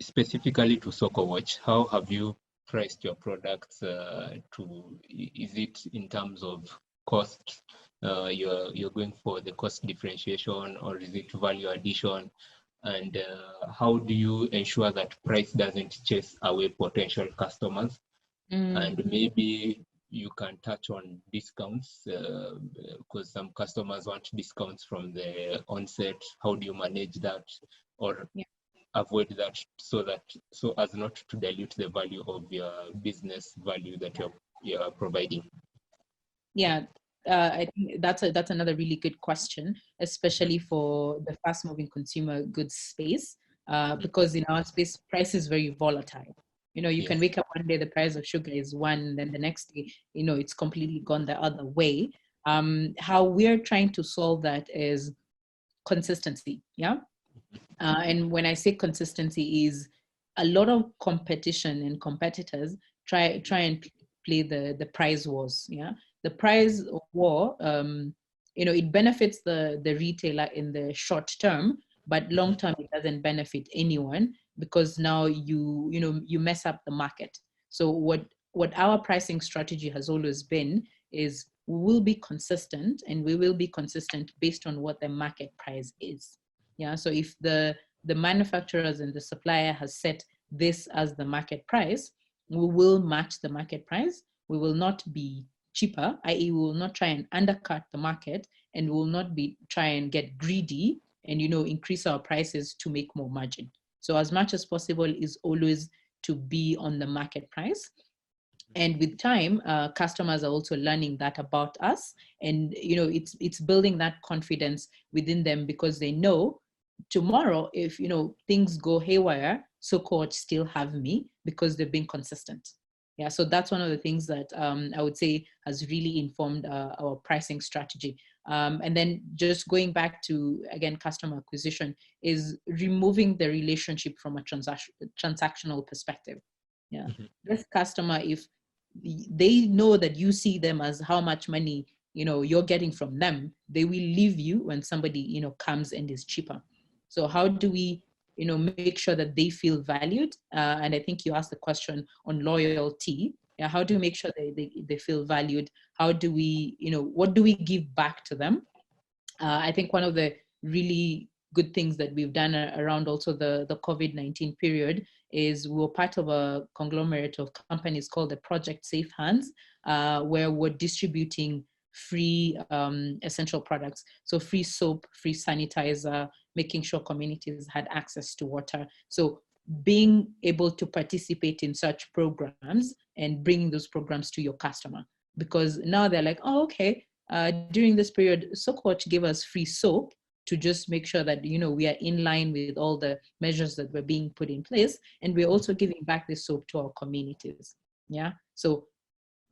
specifically to Sokowatch, how have you priced your products? Is it in terms of cost? You're going for the cost differentiation, or is it value addition? And how do you ensure that price doesn't chase away potential customers? And Mm, maybe you can touch on discounts because some customers want discounts from the onset. How do you manage that or yeah. avoid that so as not to dilute the value of your business value that you're providing? Yeah, I think that's another really good question, especially for the fast-moving consumer goods space, because in our space, price is very volatile. You can Yes. wake up one day, the price of sugar is one, then the next day, it's completely gone the other way. How we're trying to solve that is consistency. Yeah. And when I say consistency, is a lot of competition and competitors try and play the price wars. Yeah, the price war. It benefits the retailer in the short term, but long term it doesn't benefit anyone, because now you mess up the market. So what our pricing strategy has always been is, we will be consistent, and we will be consistent based on what the market price is. Yeah. So if the manufacturers and the supplier has set this as the market price, we will match the market price. We will not be cheaper, i.e. we will not try and undercut the market, and we will not be try and get greedy and increase our prices to make more margin. So as much as possible is always to be on the market price. And with time, customers are also learning that about us, and it's building that confidence within them, because they know tomorrow, if things go haywire, Sokowatch still have me because they've been consistent. Yeah, so that's one of the things that I would say has really informed our pricing strategy. And then just going back to, again, customer acquisition is removing the relationship from a transactional perspective. Yeah, this customer, if they know that you see them as how much money you're getting from them, they will leave you when somebody comes and is cheaper. So how do we make sure that they feel valued? And I think you asked the question on loyalty. Yeah, how do we make sure they feel valued? How do we what do we give back to them? I think one of the really good things that we've done around also the COVID-19 period is we were part of a conglomerate of companies called the Project Safe Hands, where we're distributing free essential products. So free soap, free sanitizer, making sure communities had access to water. So being able to participate in such programs and bringing those programs to your customer, because now they're like, oh, okay, during this period, Sokowatch gave us free soap to just make sure that we are in line with all the measures that were being put in place, and we're also giving back the soap to our communities. Yeah, so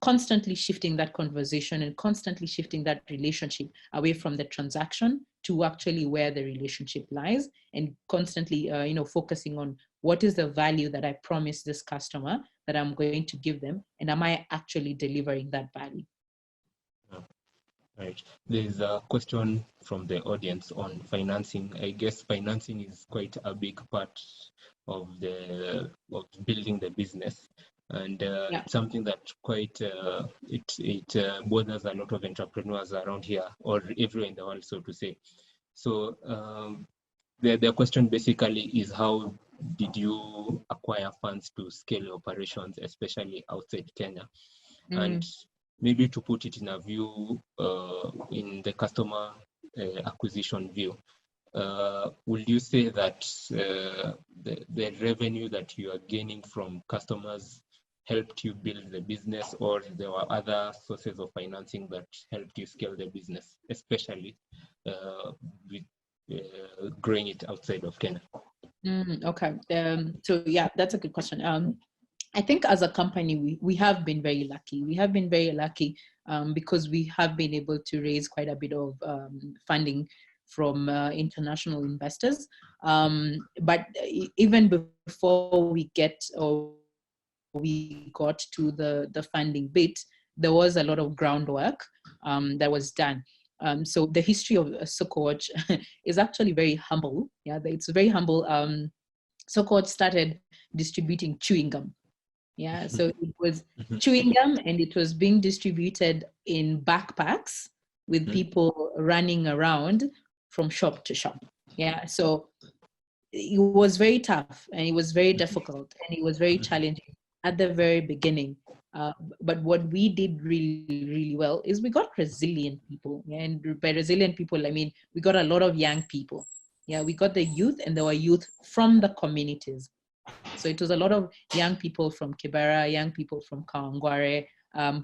constantly shifting that conversation and constantly shifting that relationship away from the transaction to actually where the relationship lies, and constantly focusing on what is the value that I promise this customer that I'm going to give them, and am I actually delivering that value? Right. There's a question from the audience on financing. I guess financing is quite a big part of building the business, and it's something that quite it bothers a lot of entrepreneurs around here or everywhere in the world, so to say. So the question basically is, how did you acquire funds to scale your operations, especially outside Kenya? And maybe to put it in a view, in the customer acquisition view, would you say that the revenue that you are gaining from customers helped you build the business, or there were other sources of financing that helped you scale the business, especially with growing it outside of Kenya? Okay. So yeah, that's a good question. I think as a company, we have been very lucky. We have been very lucky because we have been able to raise quite a bit of funding from international investors. But even before we got to the funding bit, there was a lot of groundwork that was done. So the history of Sokowatch is actually very humble. Yeah, it's very humble. Sokowatch started distributing chewing gum. Yeah, so it was chewing gum, and it was being distributed in backpacks with people running around from shop to shop. Yeah, so it was very tough, and it was very difficult, and it was very challenging at the very beginning. But what we did really, really well is we got resilient people. Yeah, and by resilient people, I mean we got a lot of young people. Yeah, we got the youth, and there were youth from the communities. So it was a lot of young people from Kibera, young people from Kawangware,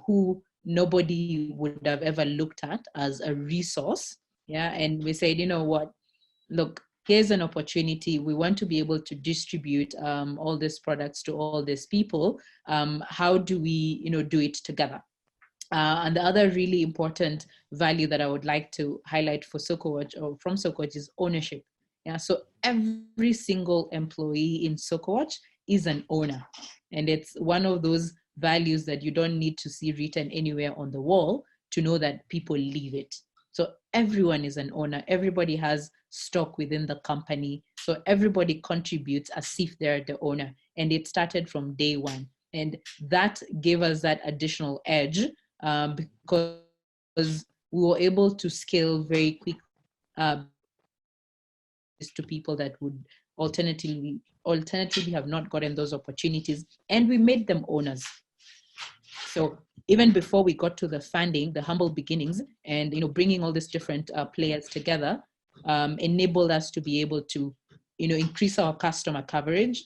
who nobody would have ever looked at as a resource. Yeah, and we said, you know what, look, here's an opportunity. We want to be able to distribute all these products to all these people. How do we, do it together? And the other really important value that I would like to highlight for Sokowatch, or from Sokowatch, is ownership. Yeah, so every single employee in Sokowatch is an owner, and it's one of those values that you don't need to see written anywhere on the wall to know that people live it. So everyone is an owner. Everybody has stock within the company. So everybody contributes as if they're the owner, and it started from day one. And that gave us that additional edge because we were able to scale very quickly to people that would alternatively have not gotten those opportunities, and we made them owners. So even before we got to the funding, the humble beginnings, and bringing all these different players together, enabled us to be able to increase our customer coverage,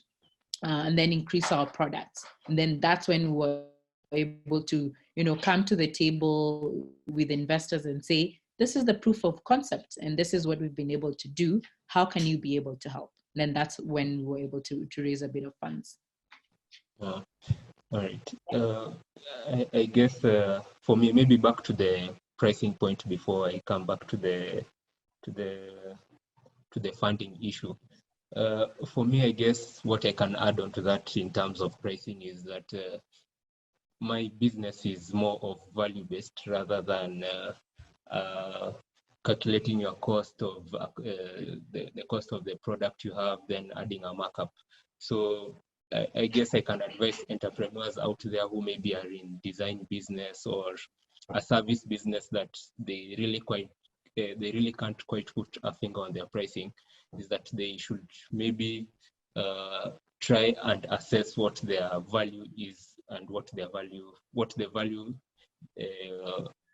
and then increase our products. And then that's when we were able to come to the table with investors and say, this is the proof of concept, and this is what we've been able to do. How can you be able to help? And then that's when we were able to raise a bit of funds. All right. I guess for me, maybe back to the pricing point before I come back to the funding issue. For me, I guess what I can add on to that in terms of pricing is that my business is more of value-based rather than calculating your cost of the cost of the product you have, then adding a markup. So I guess I can advise entrepreneurs out there who maybe are in design business or a service business that they really can't quite put a finger on their pricing, is that they should maybe try and assess what their value is and what the value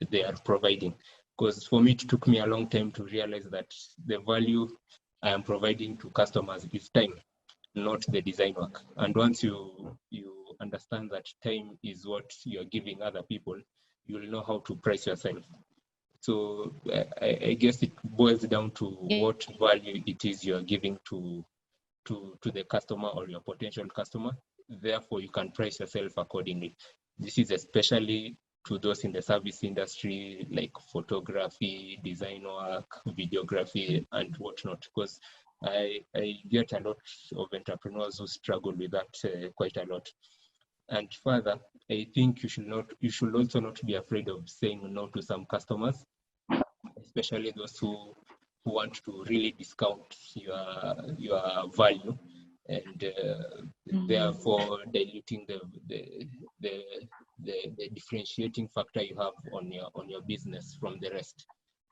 they are providing. Because for me, it took me a long time to realize that the value I am providing to customers is time, not the design work. And once you understand that time is what you're giving other people, you'll know how to price yourself. So I guess it boils down to what value it is you're giving to the customer or your potential customer. Therefore, you can price yourself accordingly. This is especially to those in the service industry, like photography, design work, videography, and whatnot, because I get a lot of entrepreneurs who struggle with that quite a lot. And further, I think you should also not be afraid of saying no to some customers, especially those who want to really discount your value, and therefore diluting the differentiating factor you have on your business from the rest.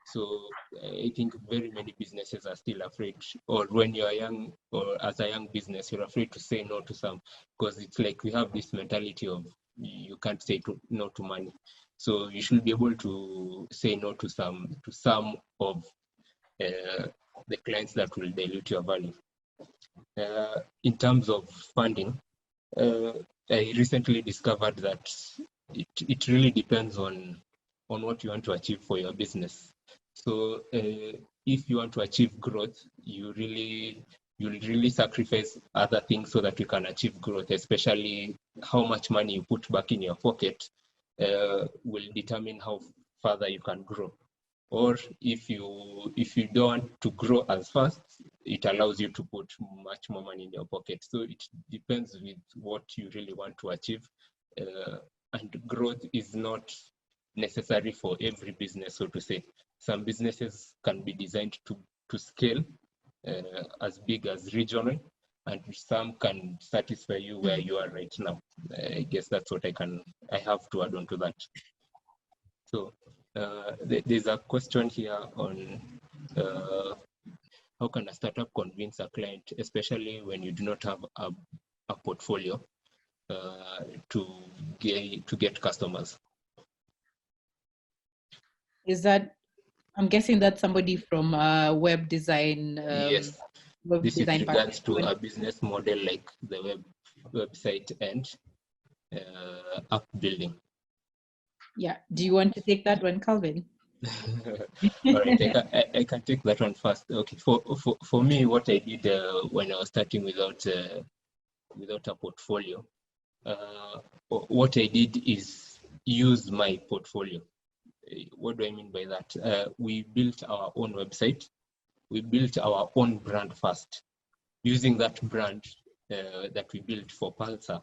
So I think very many businesses are still afraid, or when you're young or as a young business, you're afraid to say no to some, because it's like we have this mentality of you can't say no to money. So you should be able to say no to some of the clients that will dilute your value. In terms of funding, I recently discovered that it really depends on what you want to achieve for your business. So if you want to achieve growth, you'll really sacrifice other things so that you can achieve growth, especially how much money you put back in your pocket will determine how further you can grow. Or if you don't want to grow as fast, it allows you to put much more money in your pocket. So it depends with what you really want to achieve. And growth is not necessary for every business, so to say. Some businesses can be designed to scale as big as regional, and some can satisfy you where you are right now. I guess that's what I have to add on to that. So there's a question here on how can a startup convince a client, especially when you do not have a portfolio, to get customers. Is that, I'm guessing that's somebody from web design. Yes, web this is design regards to a business model like the website and app building. Yeah. Do you want to take that one, Calvin? All right, I can take that one first. Okay, for me, what I did when I was starting without a portfolio, what I did is use my portfolio. What do I mean by that? We built our own website. We built our own brand first. Using that brand that we built for Pulsar,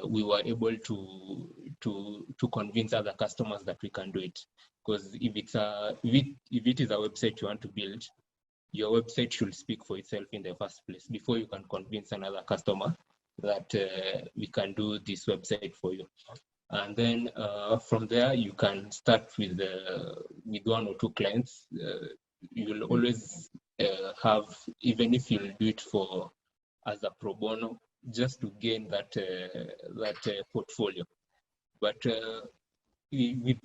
we were able to convince other customers that we can do it. Because if it is a website you want to build, your website should speak for itself in the first place before you can convince another customer that we can do this website for you. And then from there, you can start with one or two clients. You'll always have, even if you'll do it for as a pro bono, just to gain that portfolio. But with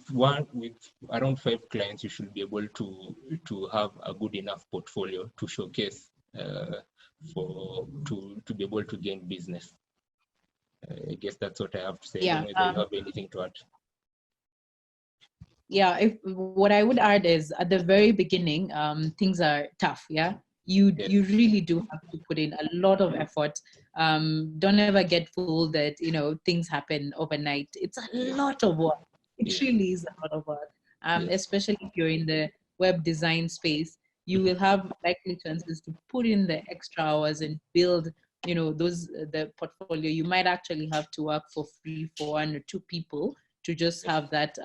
around 5 clients, you should be able to have a good enough portfolio to showcase to be able to gain business. I guess that's what I have to say. I don't know if you have anything to add. Yeah, what I would add is at the very beginning, things are tough. Yeah, you really do have to put in a lot of effort. Don't ever get fooled that things happen overnight. It's a lot of work. It really is a lot of work. Especially if you're in the web design space, you will have likely chances to put in the extra hours and build the portfolio. You might actually have to work for free for 1 or 2 people to just have that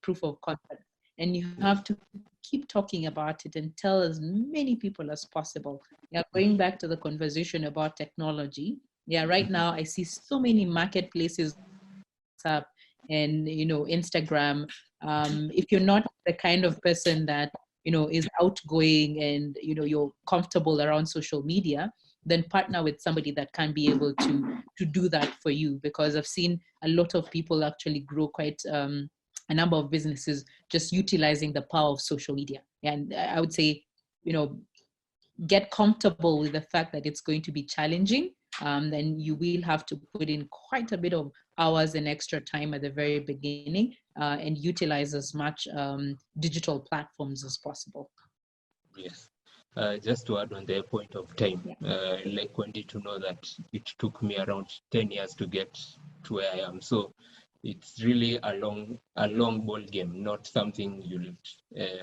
proof of concept. And you have to keep talking about it and tell as many people as possible. Yeah, going back to the conversation about technology. Yeah, right now I see so many marketplaces up and Instagram. If you're not the kind of person that is outgoing and you're comfortable around social media, then partner with somebody that can be able to do that for you, because I've seen a lot of people actually grow quite a number of businesses just utilizing the power of social media. And I would say get comfortable with the fact that it's going to be challenging. Then you will have to put in quite a bit of hours and extra time at the very beginning, and utilize as much digital platforms as possible. Yes. Just to add on the point of time, like wanted to know that it took me around 10 years to get to where I am. So it's really a long ball game, not something you'll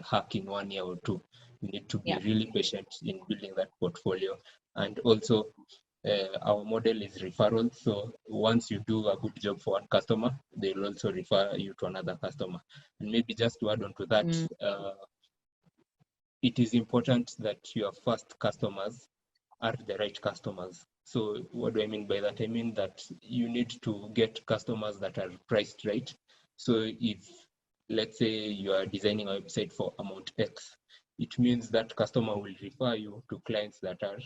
hack in 1 year or 2. You need to be really patient in building that portfolio. And also, our model is referral. So once you do a good job for one customer, they'll also refer you to another customer. And maybe just to add on to that, it is important that your first customers are the right customers. So what do I mean by that? I mean that you need to get customers that are priced right. So if, let's say, you are designing a website for amount X, it means that customer will refer you to clients that are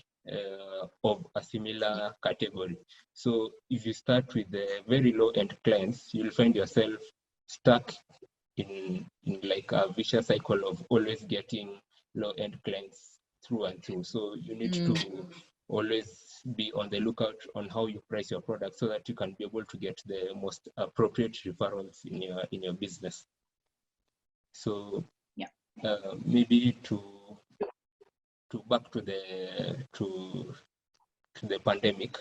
of a similar category. So if you start with the very low-end clients, you'll find yourself stuck in like a vicious cycle of always getting low-end clients through and through. So you need to always be on the lookout on how you price your product so that you can be able to get the most appropriate referrals in your business. So maybe to back to the pandemic,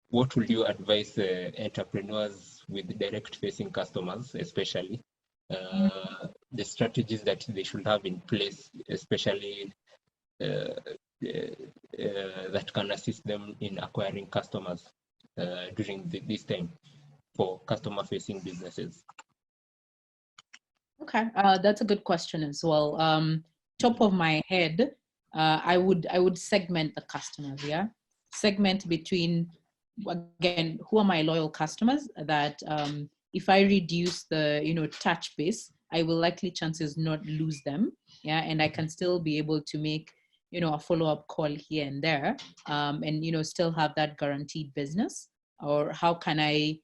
what would you advise entrepreneurs with direct facing customers, especially the strategies that they should have in place, especially that can assist them in acquiring customers during this time for customer facing businesses? Okay, that's a good question as well. Top of my head, I would segment the customers. Yeah, segment between, again, who are my loyal customers that if I reduce the touch base, I will likely chances not lose them. Yeah, and I can still be able to make a follow-up call here and there, and still have that guaranteed business. Or how can I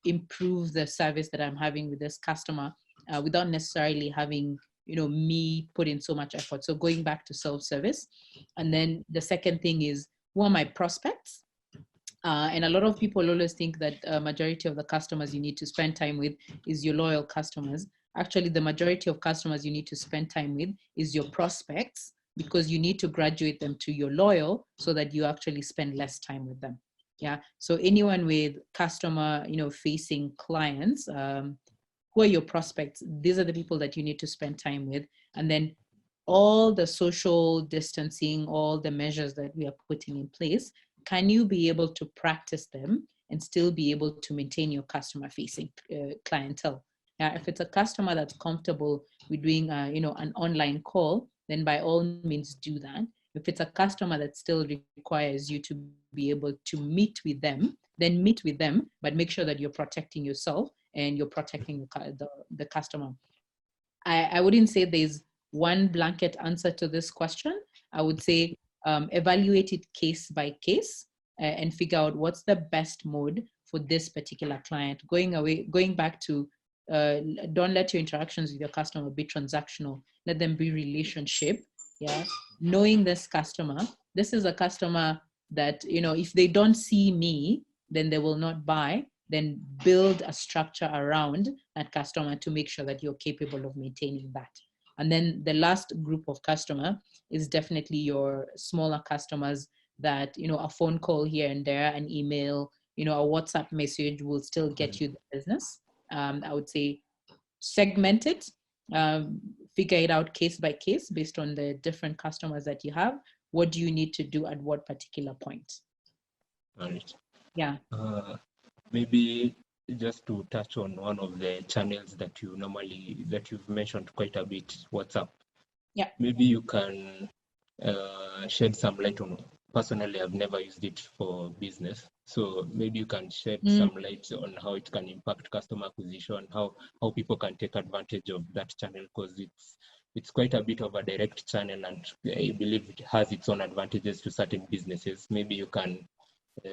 improve the service that I'm having with this customer without necessarily having me put in so much effort. So going back to self-service. And then the second thing is, who are my prospects? And a lot of people always think that majority of the customers you need to spend time with is your loyal customers. Actually, the majority of customers you need to spend time with is your prospects, because you need to graduate them to your loyal so that you actually spend less time with them. Yeah. So anyone with customer, facing clients, who are your prospects? These are the people that you need to spend time with. And then all the social distancing, all the measures that we are putting in place, can you be able to practice them and still be able to maintain your customer facing clientele? If it's a customer that's comfortable with doing an online call, then by all means do that. If it's a customer that still requires you to be able to meet with them, then meet with them, but make sure that you're protecting yourself and you're protecting the customer. I wouldn't say there's one blanket answer to this question. I would say evaluate it case by case and figure out what's the best mode for this particular client. Going back to don't let your interactions with your customer be transactional. Let them be relationship. Yeah, knowing this customer. This is a customer that, you know, if they don't see me, then they will not buy. Then build a structure around that customer to make sure that you're capable of maintaining that. And then the last group of customer is definitely your smaller customers that, you know, a phone call here and there, an email, you know, a WhatsApp message will still get you the business. I would say segment it, figure it out case by case based on the different customers that you have. What do you need to do at what particular point? All right. Yeah. Maybe just to touch on one of the channels that you've mentioned quite a bit, WhatsApp. Yeah. Maybe you can shed some light on. Personally, I've never used it for business, so maybe you can shed some light on how it can impact customer acquisition, how people can take advantage of that channel, because it's quite a bit of a direct channel, and I believe it has its own advantages to certain businesses. Maybe you can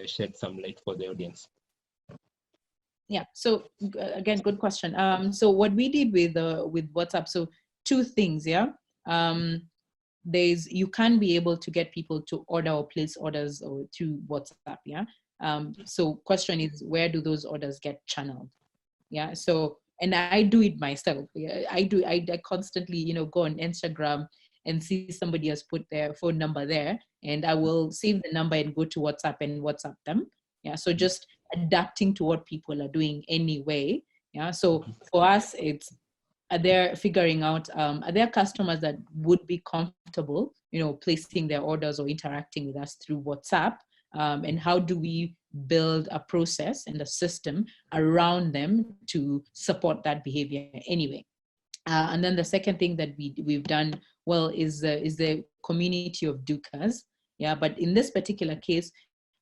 shed some light for the audience. Yeah. So again, good question. So what we did with WhatsApp, so two things. Yeah. You can be able to get people to order or place orders or through WhatsApp. Yeah. So question is, where do those orders get channeled? Yeah. So, and I do it myself. Yeah, I constantly, you know, go on Instagram and see somebody has put their phone number there, and I will save the number and go to WhatsApp and WhatsApp them. Yeah. So just adapting to what people are doing anyway. Yeah. So for us, it's, are there figuring out, are there customers that would be comfortable, you know, placing their orders or interacting with us through WhatsApp? And how do we build a process and a system around them to support that behavior anyway? And then the second thing that we've done well is the community of Dukas. Yeah, but in this particular case,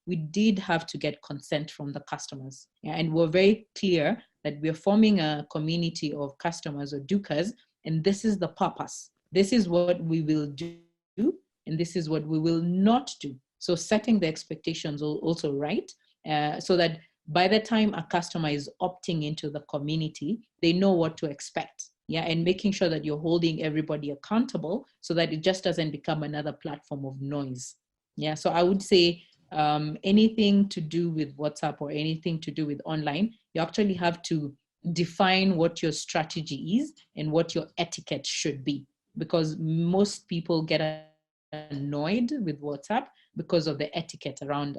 we did have to get consent from the customers. Yeah, and we're very clear that we're forming a community of customers or Dukas, and this is the purpose. This is what we will do, and this is what we will not do. So setting the expectations also right, so that by the time a customer is opting into the community, they know what to expect. Yeah, and making sure that you're holding everybody accountable so that it just doesn't become another platform of noise. Yeah, so I would say anything to do with WhatsApp or anything to do with online, you actually have to define what your strategy is and what your etiquette should be, because most people get annoyed with WhatsApp because of the etiquette around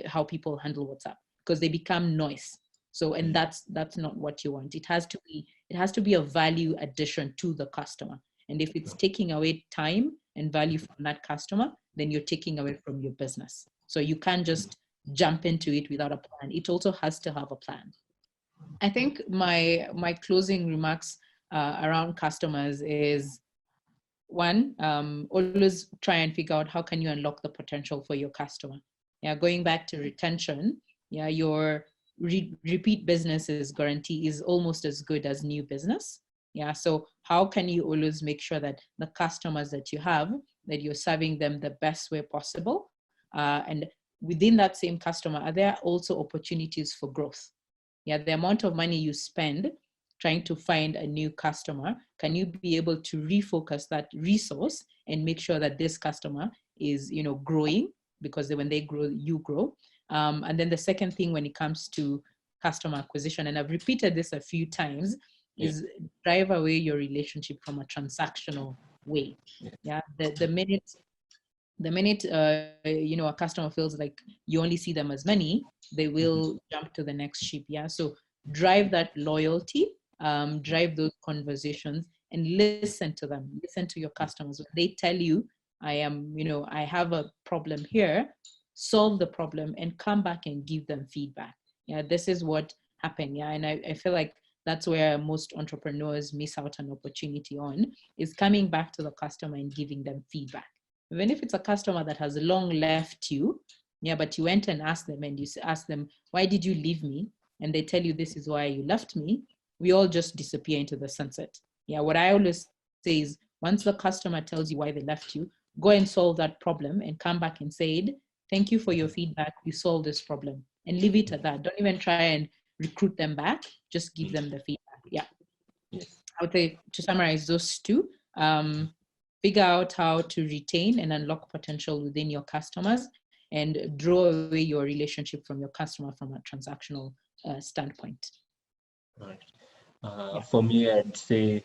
how people handle WhatsApp, because they become noise. So, and that's not what you want. It has to be a value addition to the customer. And if it's taking away time and value from that customer, then you're taking away from your business. So you can't just jump into it without a plan. It also has to have a plan. I think my closing remarks around customers is, one, always try and figure out how can you unlock the potential for your customer. Yeah, going back to retention, yeah, your repeat business's guarantee is almost as good as new business. Yeah, so how can you always make sure that the customers that you have, that you're serving them the best way possible? And within that same customer, are there also opportunities for growth? Yeah, the amount of money you spend trying to find a new customer, can you be able to refocus that resource and make sure that this customer is, you know, growing? Because when they grow, you grow. And then the second thing when it comes to customer acquisition, and I've repeated this a few times, is drive away your relationship from a transactional way. Yeah, the minute you know, a customer feels like you only see them as money, they will jump to the next ship. Yeah, so drive that loyalty, drive those conversations, and listen to them. Listen to your customers when they tell you, I have a problem here. Solve the problem and come back and give them feedback. Yeah, this is what happened. Yeah, and I feel like that's where most entrepreneurs miss out an opportunity on, is coming back to the customer and giving them feedback. Even if it's a customer that has long left you, yeah, but you went and asked them and you asked them, why did you leave me? And they tell you, this is why you left me. We all just disappear into the sunset. Yeah, what I always say is, Once the customer tells you why they left you, go and solve that problem and come back and say, thank you for your feedback. You solved this problem, and leave it at that. Don't even try and recruit them back. Just give them the feedback. Yeah. Yes. I would say, to summarize those two, figure out how to retain and unlock potential within your customers, and draw away your relationship from your customer from a transactional standpoint. Right. Yeah. For me, I'd say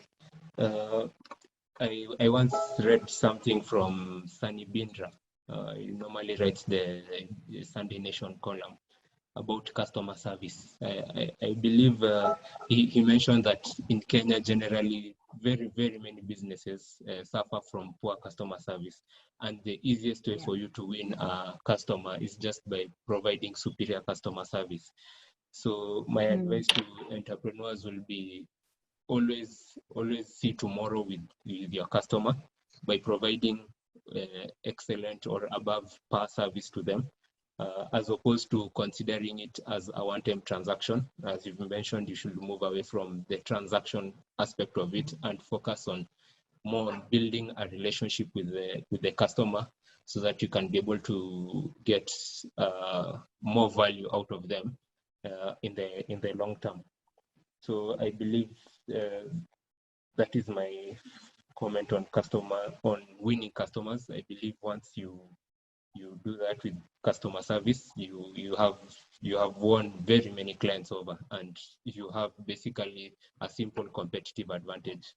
I once read something from Sunny Bindra. He normally writes the Sunday Nation column about customer service. I believe he mentioned that in Kenya, generally, very, very many businesses suffer from poor customer service. And the easiest way for you to win a customer is just by providing superior customer service. So my advice to entrepreneurs will be always see tomorrow with your customer by providing excellent or above par service to them, as opposed to considering it as a one-time transaction. As you've mentioned, you should move away from the transaction aspect of it and focus on more on building a relationship with the customer, so that you can be able to get more value out of them in the long term. So I believe that is my comment on winning customers. I believe once you do that with customer service, you have won very many clients over, and you have basically a simple competitive advantage